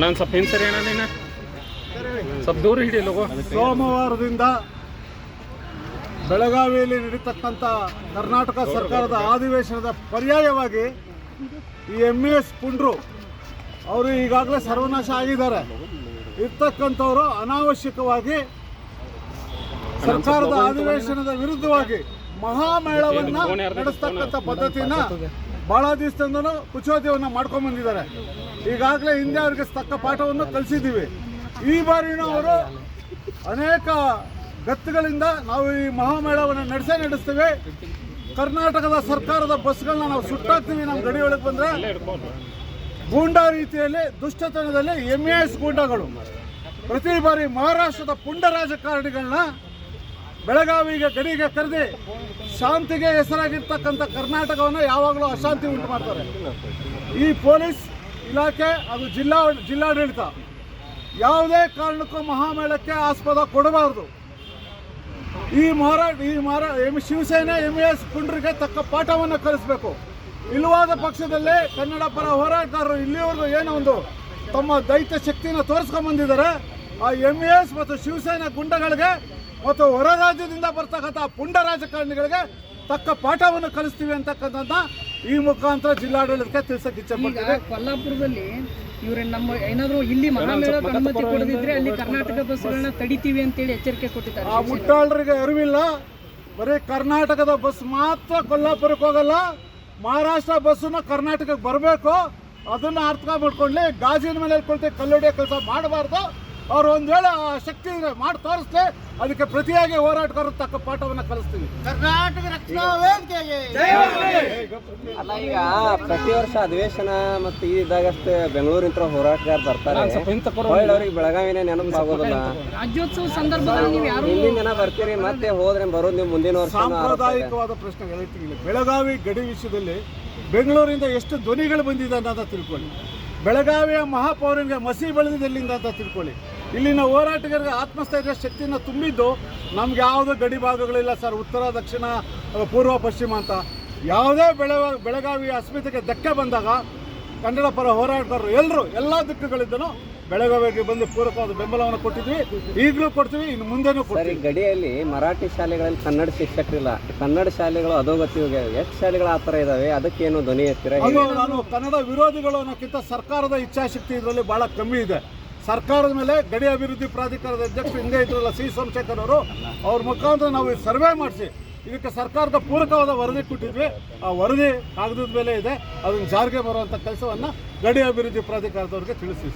ಅಣ್ಣ ಸ್ವಲ್ಪ ಏನು ಸರಿ ಅಣ್ಣ ನೀನು ಸ್ವಲ್ಪ ದೂರ ಹಿಡಿ ಲೋಗೋ. ಸೋಮವಾರದಿಂದ ಬೆಳಗಾವಿಯಲ್ಲಿ ನಡೀತಕ್ಕಂಥ ಕರ್ನಾಟಕ ಸರ್ಕಾರದ ಅಧಿವೇಶನದ ಪರ್ಯಾಯವಾಗಿ ಈ MES ಪುಂಡ್ರು ಅವರು ಈಗಾಗಲೇ ಸರ್ವನಾಶ ಆಗಿದ್ದಾರೆ. ಇರ್ತಕ್ಕಂಥವರು ಅನಾವಶ್ಯಕವಾಗಿ ಸರ್ಕಾರದ ಅಧಿವೇಶನದ ವಿರುದ್ಧವಾಗಿ ಮಹಾಮೇಳವನ್ನು ನಡೆಸ್ತಕ್ಕಂಥ ಪದ್ಧತಿನ ಭಾಳ ದಿವಸದಿಂದನೂ ಕುಚೋದ್ಯವನ್ನು ಮಾಡ್ಕೊಂಡು ಬಂದಿದ್ದಾರೆ. ಈಗಾಗಲೇ ಹಿಂದೆ ಅವರಿಗೆ ತಕ್ಕ ಪಾಠವನ್ನು ಕಲಿಸಿದ್ದೀವಿ. ಈ ಬಾರಿನೂ ಅವರು ಅನೇಕ ಗತ್ತುಗಳಿಂದ ನಾವು ಈ ಮಹಾಮೇಳವನ್ನು ನಡೆಸ್ತೇವೆ. ಕರ್ನಾಟಕದ ಸರ್ಕಾರದ ಬಸ್ಗಳನ್ನ ನಾವು ಸುಟ್ಟಾಕ್ತೀವಿ. ನಮ್ಮ ಗಡಿ ಒಳಗೆ ಬಂದರೆ ಗೂಂಡಾ ರೀತಿಯಲ್ಲಿ ದುಷ್ಟತನದಲ್ಲಿ MES ಗೂಂಡಾಗಳು ಪ್ರತಿ ಬಾರಿ ಮಹಾರಾಷ್ಟ್ರದ ಪುಂಡ ರಾಜಕಾರಣಿಗಳನ್ನ ಬೆಳಗಾವಿಗೆ ಗಡಿಗೆ ಕರೆದಿ ಶಾಂತಿಗೆ ಹೆಸರಾಗಿರ್ತಕ್ಕಂಥ ಕರ್ನಾಟಕವನ್ನು ಯಾವಾಗಲೂ ಅಶಾಂತಿ ಉಂಟು ಮಾಡ್ತಾರೆ. ಈ ಪೊಲೀಸ್ ಇಲಾಖೆ ಅದು ಜಿಲ್ಲಾಡಳಿತ ಯಾವುದೇ ಕಾರಣಕ್ಕೂ ಮಹಾಮೇಳಕ್ಕೆ ಆಸ್ಪದ ಕೊಡಬಾರದು. ಈ ಶಿವಸೇನೆ MES ಪುಂಡ್ರಿಗೆ ತಕ್ಕ ಪಾಠವನ್ನು ಕಲಿಸಬೇಕು. ಇಲ್ಲವಾದ ಪಕ್ಷದಲ್ಲಿ ಕನ್ನಡ ಪರ ಹೋರಾಟಗಾರರು ಇಲ್ಲಿವರೆಗೂ ಏನೋ ಒಂದು ತಮ್ಮ ದೈತ್ಯ ಶಕ್ತಿಯನ್ನು ತೋರಿಸ್ಕೊಂಡು ಬಂದಿದ್ದಾರೆ. ಆ MES ಮತ್ತು ಶಿವಸೇನೆ ಗುಂಡಗಳಿಗೆ ಮತ್ತು ಹೊರ ರಾಜ್ಯದಿಂದ ಬರ್ತಕ್ಕಂಥ ಪುಂಡ ರಾಜಕಾರಣಿಗಳಿಗೆ ತಕ್ಕ ಪಾಠವನ್ನು ಕಲಿಸ್ತೀವಿ ಅಂತಕ್ಕಂಥ ಈ ಮುಖಾಂತರ ಜಿಲ್ಲಾಡಳಿತಕ್ಕೆ ತಿಳಿಸಕ್ಕೆ ಇಚ್ಛೆಪಡ್ತೀವಿ. ಕೊಲ್ಲಾಪುರದಲ್ಲಿ ಇವ್ರ ನಮ್ಮ ಏನಾದರೂ ಇಲ್ಲಿ ಮಹಾಮೇಳಕ್ಕೆ ಅನುಮತಿ ಕೊಡದಿದ್ರೆ ಅಲ್ಲಿ ಕರ್ನಾಟಕ ಬಸ್ಗಳನ್ನ ತಡಿತೀವಿ ಅಂತೇಳಿ ಎಚ್ಚರಿಕೆ ಕೊಟ್ಟಿದ್ದಾರೆ. ಆ ಮುಟ್ಟಾಳರಿಗೆ ಅರಿವಿಲ್ಲ. ಬರೀ ಕರ್ನಾಟಕದ ಬಸ್ ಮಾತ್ರ ಕೊಲ್ಲಾಪುರಕ್ಕೆ ಹೋಗಲ್ಲ, ಮಹಾರಾಷ್ಟ್ರ ಬಸ್ಸನ್ನ ಕರ್ನಾಟಕಕ್ಕೆ ಬರಬೇಕು. ಅದನ್ನು ಅರ್ಥ ಮಾಡ್ಕೊಳ್ಳಿ. ಗಾಜಿನ ಮೇಲೆ ಕೊಳ್ತೀವಿ ಕಲ್ಲೊಡೆಯೋ ಕೆಲಸ ಮಾಡಬಾರ್ದು. ಅವ್ರು ಒಂದು ವೇಳೆ ಆ ಶಕ್ತಿ ಮಾಡಿ ತೋರಿಸ್ಲಿ, ಅದಕ್ಕೆ ಪ್ರತಿಯಾಗಿ ಹೋರಾಟಗಾರರು ತಕ್ಕ ಪಾಠವನ್ನು ಕಲಿಸ್ತೀವಿ. ಕರ್ನಾಟಕ ರಕ್ಷಣಾ ವೇದಿಕೆಗೆ ಅಲ್ಲ, ಈಗ ಪ್ರತಿ ವರ್ಷ ಅಧಿವೇಶನ ಮತ್ತು ಇದಾಗಷ್ಟೇ ಬೆಂಗಳೂರಿಂತ ಹೋರಾಟಗಾರ ಬರ್ತಾರೆ. ಅವ್ರಿಗೆ ಬೆಳಗಾವಿನೇ ನೆನಪಾಗೋದಿಲ್ಲ. ರಾಜ್ಯೋತ್ಸವ ಸಂದರ್ಭದಲ್ಲಿ ನೀವು ಯಾರು ಹಿಂದಿನ ದಿನ ಬರ್ತೀರಿ, ಮತ್ತೆ ಹೋದ್ರೆ ಬರೋದು ನೀವು ಮುಂದಿನ ವರ್ಷ. ಸಾಂಪ್ರದಾಯಿಕವಾದ ಪ್ರಶ್ನೆಗಳು ಬೆಳಗಾವಿ ಗಡಿ ವಿಷಯದಲ್ಲಿ ಬೆಂಗಳೂರಿಂದ ಎಷ್ಟು ಧ್ವನಿಗಳು ಬಂದಿದೆ ಅಂತ ತಿಳ್ಕೊಳ್ಳಿ. ಬೆಳಗಾವಿಯ ಮಹಾಪೌರನಿಗೆ ಮಸಿ ಬೆಳೆದಿದ್ದೆಲ್ಲಿಂದ ಅಂತ ತಿಳ್ಕೊಳ್ಳಿ. ಇಲ್ಲಿನ ಹೋರಾಟಗಾರರಿಗೆ ಆತ್ಮಸ್ಥೈರ್ಯ ಶಕ್ತಿಯನ್ನು ತುಂಬಿದ್ದು ನಮ್ಗೆ ಯಾವುದೋ ಗಡಿ ಭಾಗಗಳಿಲ್ಲ ಸರ್, ಉತ್ತರ ದಕ್ಷಿಣ ಪೂರ್ವ ಪಶ್ಚಿಮ ಅಂತ. ಯಾವುದೇ ಬೆಳಗಾವಿಯ ಅಸ್ಮಿತೆಗೆ ಧಕ್ಕೆ ಬಂದಾಗ ಕನ್ನಡ ಪರ ಹೋರಾಟಗಾರರು ಎಲ್ಲ ದಿಕ್ಕುಗಳಿದ್ದನು ಬೆಳಗಾವಿಗೆ ಬಂದು ಪೂರಕವಾದ ಬೆಂಬಲವನ್ನು ಕೊಟ್ಟಿದ್ವಿ, ಈಗಲೂ ಕೊಡ್ತೀವಿ, ಇನ್ನು ಮುಂದೆನೂ ಕೊಡ್ತೀವಿ. ಗಡಿಯಲ್ಲಿ ಮರಾಠಿ ಶಾಲೆಗಳಲ್ಲಿ ಕನ್ನಡ ಶಿಕ್ಷಕರಿಲ್ಲ, ಕನ್ನಡ ಶಾಲೆಗಳು ಅಧೋಗತಿ ಹೋಗ್ಯಾವ. ಎಷ್ಟು ಶಾಲೆಗಳು ಆ ಥರ ಇದಾವೆ, ಅದಕ್ಕೇನು ಧ್ವನಿ ಎತ್ತಿರ? ನಾನು ಕನ್ನಡ ವಿರೋಧಿಗಳು ಅನ್ನೋಕ್ಕಿಂತ ಸರ್ಕಾರದ ಇಚ್ಛಾಶಕ್ತಿ ಇದರಲ್ಲಿ ಭಾಳ ಕಮ್ಮಿ ಇದೆ. ಸರ್ಕಾರದ ಮೇಲೆ ಗಡಿ ಅಭಿವೃದ್ಧಿ ಪ್ರಾಧಿಕಾರದ ಅಧ್ಯಕ್ಷರು ಹಿಂದೆ ಇದ್ರಲ್ಲ C. ಸೋಮಶೇಖರ್ ಅವರು, ಅವ್ರ ಮುಖಾಂತರ ನಾವು ಸರ್ವೆ ಮಾಡಿಸಿ ಇದಕ್ಕೆ ಸರ್ಕಾರದ ಪೂರಕವಾದ ವರದಿ ಕೊಟ್ಟಿದ್ವಿ. ಆ ವರದಿ ಕಾಗದದ ಮೇಲೆ ಇದೆ, ಅದನ್ನು ಜಾರಿಗೆ ಬರುವಂಥ ಕೆಲಸವನ್ನು ಗಡಿ ಅಭಿವೃದ್ಧಿ ಪ್ರಾಧಿಕಾರದವ್ರಿಗೆ ತಿಳಿಸಿ.